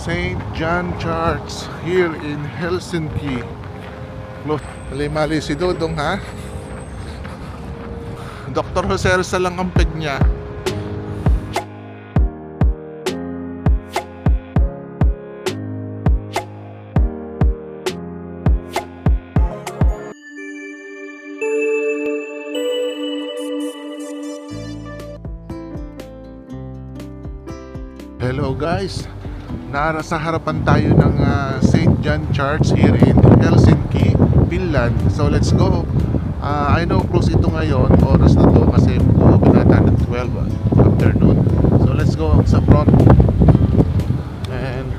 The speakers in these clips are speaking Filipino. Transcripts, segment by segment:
St. John Church here in Helsinki. Mali-mali si Dodong, ha? Dr. Jose Rizal lang ang peg niya. Hello guys, nasa harapan tayo ng St. John Church here in Helsinki, Finland. So let's go. I know close ito ngayon, oras na to kasi binata ng 12 afternoon. So let's go sa front and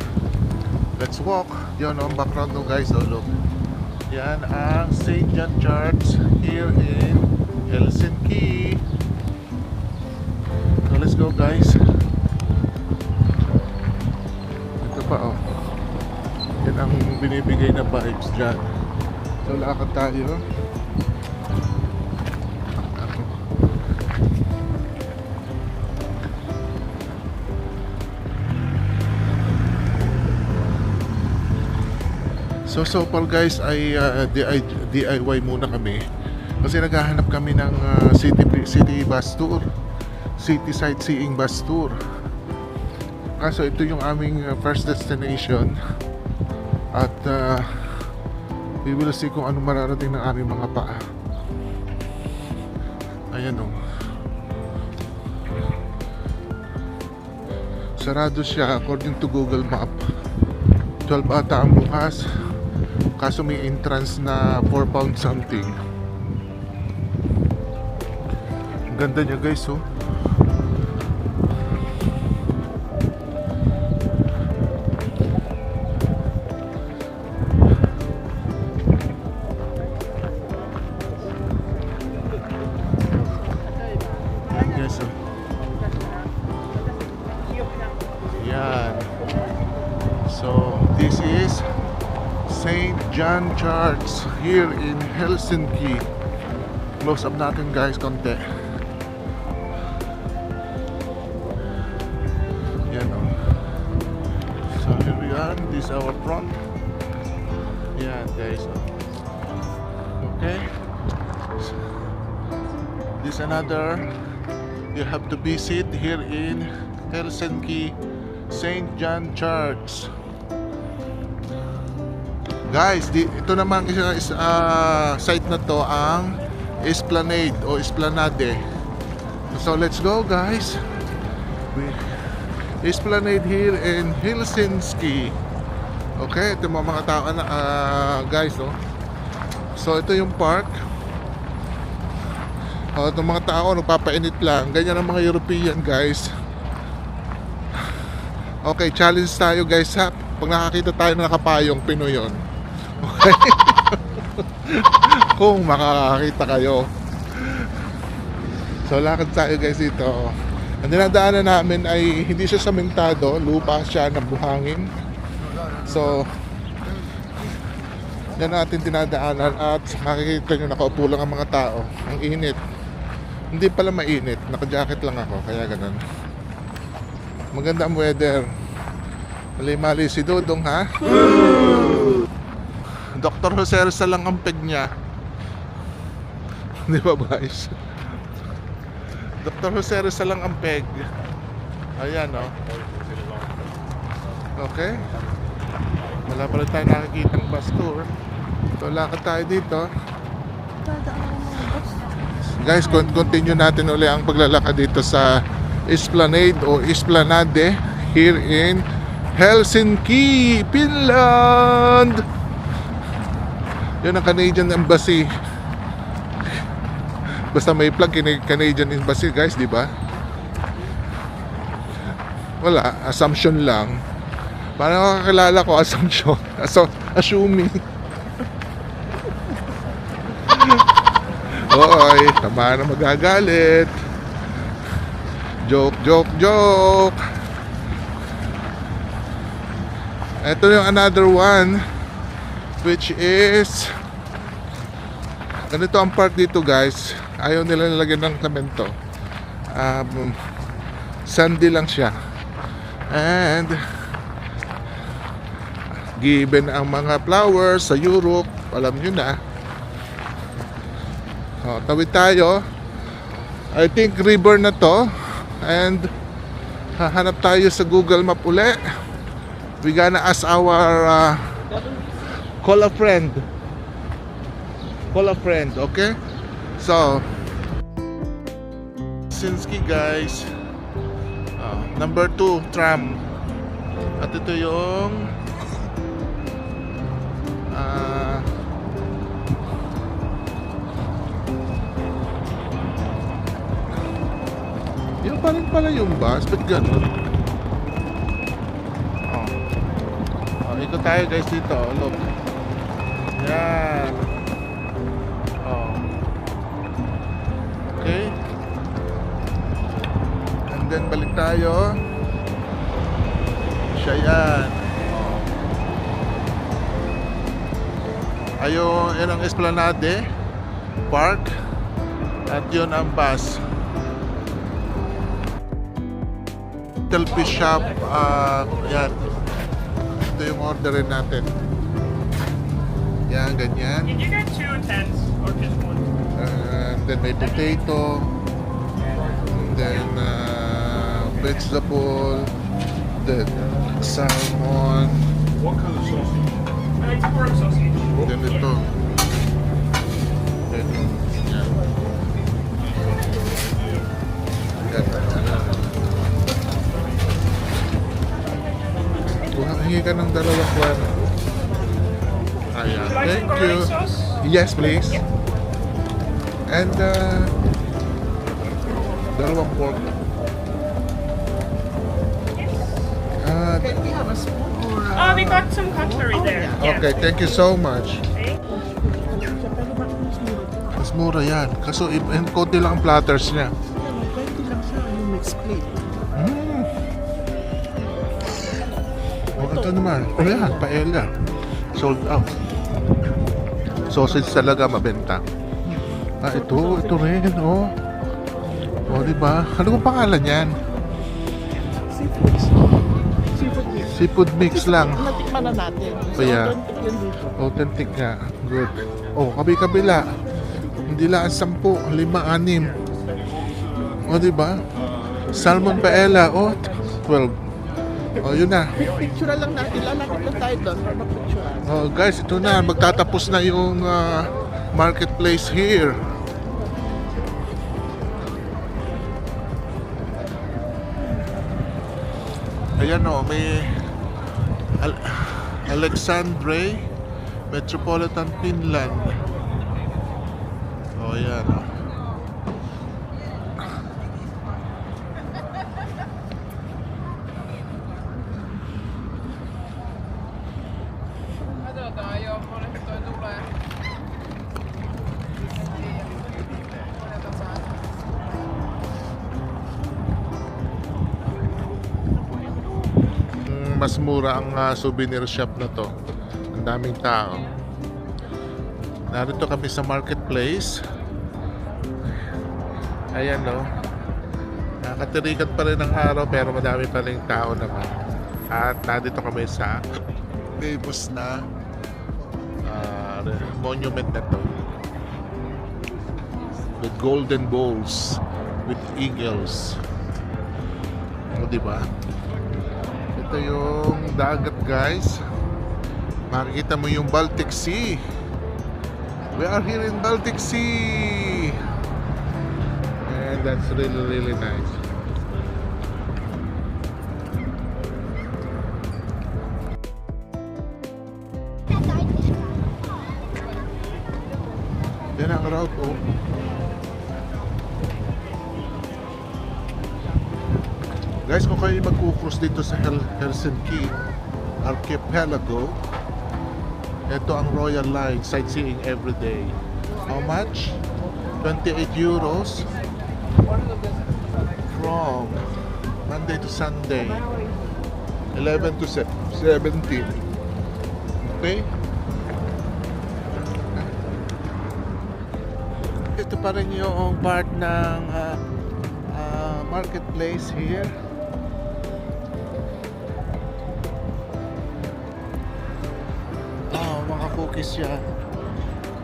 let's walk. Yan ang background no guys, oh look. Yan ang St. John Church here in Helsinki. So let's go guys. Oh. Yan ang binibigay na vibes dyan. So lakad tayo. So far guys ay DIY muna kami kasi naghahanap kami ng city bus tour, city sightseeing bus tour. Kaso ito yung aming first destination at we will see kung ano mararating ng aming mga paa. Ayan o. Sarado siya according to Google Map. 12 ata ang bukas. Kaso may entrance na 4 pound something. Ang ganda niya guys oh. Yan. So this is St. John Church here in Helsinki. Close up natin guys konti. Yan o. So here we are. This is our front. Yan guys. Okay. This another you have to visit here in Helsinki St. John Church. Guys, ito naman is site na to ang Esplanade o Esplanade. So let's go guys. Esplanade here in Helsinki. Okay, ito mga tao na guys oh. So ito yung park. Itong mga tao nagpapainit lang. Ganyan ang mga European guys. Okay, challenge tayo guys ha. Pag nakakita tayo na nakapayong, Pinoy yun. Okay? Kung makakakita kayo. So lakad tayo guys dito. Ang dinadaanan namin ay hindi siya samentado. Lupa siya na buhangin. So yan natin dinadaanan. At makikita nyo nakaupo lang ang mga tao. Ang init. Hindi pala mainit. Naka-jacket lang ako. Kaya ganun. Maganda ang weather. Mali-mali si Dodong, ha? Dr. Jose Rizal lang ang peg niya. Di ba guys? Dr. Jose Rizal lang ang peg. Ayan o. Okay. Wala pala tayo nakikitang bus tour. So lakad tayo dito. Guys, continue natin uli ang paglalakad dito sa Esplanade o Esplanade here in Helsinki, Finland. Yun ang Canadian Embassy. Basta may plug Canadian Embassy guys, di ba? Wala, assumption lang. Parang kakilala ko assumption. Assuming. Oy, tama na magagalit. Joke, joke, joke. Ito yung another one, which is ganito ang part dito guys. Ayaw nila nilagyan ng semento. Sandy lang siya. And given ang mga flowers sa Europe. Alam nyo na. Tawid tayo. I think river na to. And hahanap tayo sa Google Map uli. We gonna ask our call a friend. Call a friend, okay? So Helsinki guys. Number 2 tram. At ito yung yun pa rin pala yung bus. Ba't ganun? Ikot tayo guys dito. Look. Yan. Okay. And then balik tayo. Siya yan. Ayun, yan ang Esplanade Park. At yun ang bus. Little fish shop. Yan. Ito yung orderin natin. Yan, ganyan. Did you get 2 tens or just one? And then may potato. And then vegetable. Then salmon. What color sausage? It's pork sausage. Then ito. Then, yan. Hingi ka ng dalawang kwan. Ayan. Thank you. Yes, please. And dalawang pork. Can we have a spoon or We got some cutlery there. Okay, thank you so much. Okay. pero bakit mas mura to? Mas mura yan. Kaso konti lang ang platters niya. Ano, 20 lang siya yung mixed plate. Ito naman. Yan, paella. Sold out. Sausage talaga mabenta. Ito rin, oh. Oh, diba? Ano bang pangalan yan? Seafood. Seafood mix. Seafood mix lang. Natikman na natin. Oh, yeah. Authentic yan dito. Authentic nga. Good. Oh, kabi-kabila. Hindi lang 10, 5, 6. Oh, diba? Salmon paella. Oh, 12. Oh, yun na. Picture lang natin. Lalakit lang tayo doon para mag-picture. Oh, guys, ito na. Magtatapos na yung marketplace here. Ayan o, may Alexandre Metropolitan Finland. Oh, ayan o. Mas mura ang souvenir shop na to. Ang daming tao. Narito kami sa marketplace. Ayan no. Nakatirikat pa rin ang araw pero madami pa rin tao naman. At nandito kami sa famous na monument na to. With golden bowls. With eagles. O diba? Ito yung dagat guys. Makikita mo yung Baltic Sea. We are here in Baltic Sea. And that's really nice. Yan ang route oh. Guys, kung kayo magkukross dito sa Helsinki Archipelago, ito ang Royal Line, sightseeing every day. How much? 28 euros from Monday to Sunday, 11 to 17. Okay? Ito pa rin yung part ng marketplace here. cookies siya.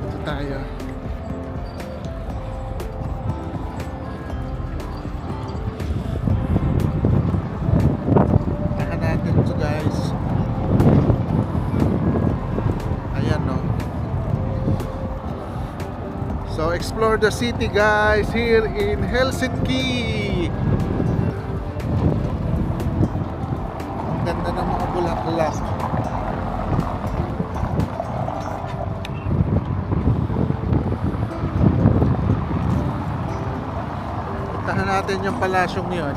Ito tayo. Tahan natin ito guys. Ayan no. So explore the city guys here in Helsinki. Ang ganda ng mga bulaklak. Puntahan natin yung palasyong yun.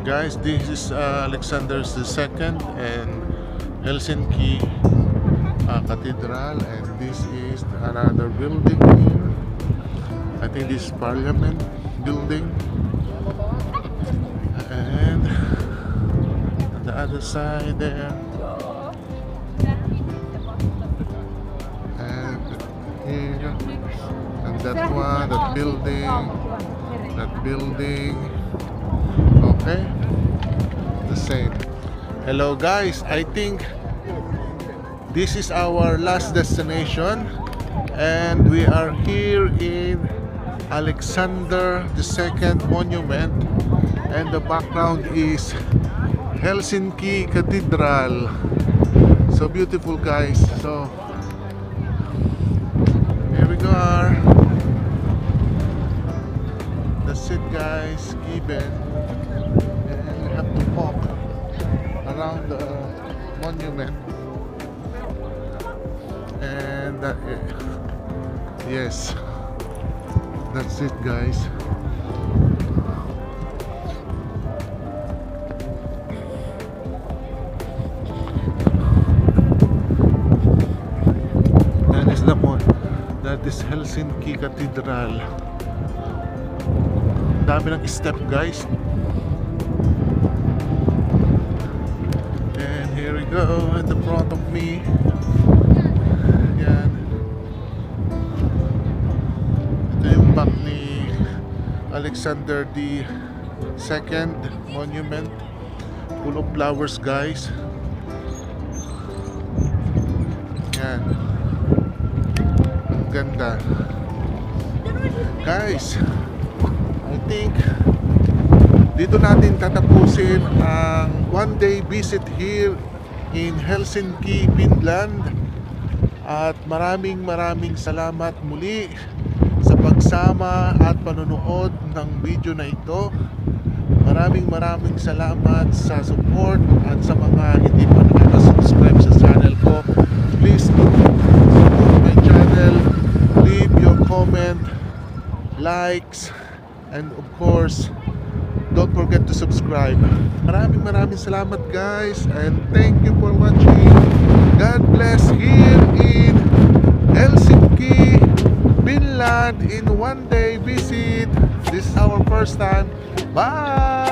Guys, this is Alexander II and Helsinki Cathedral, and this is another building here. I think this is Parliament building, and on the other side there, and here, and that one, that building. Okay, the same. Hello guys, I think this is our last destination, and we are here in Alexander II Monument, and the background is Helsinki Cathedral. So beautiful guys. So here we go. That's it guys, given. Have to walk around the monument, and yes, that's it guys. That is the one. That is Helsinki Cathedral. Dami ng step guys. Here we go in the front of me. Yan. Ito yung back ni Alexander II Monument. Full of flowers guys. Yan. Ang ganda. Guys, I think dito natin tatapusin ang one-day visit here in Helsinki, Finland. At maraming salamat muli sa pagsama at panonood ng video na ito. Maraming salamat sa support, at sa mga hindi pa nakaka-subscribe sa channel ko, please support my channel, leave your comment, likes, and of course don't forget to subscribe. Maraming salamat guys, and thank you for watching. God bless here in Helsinki, Finland in one day visit. This is our first time. Bye!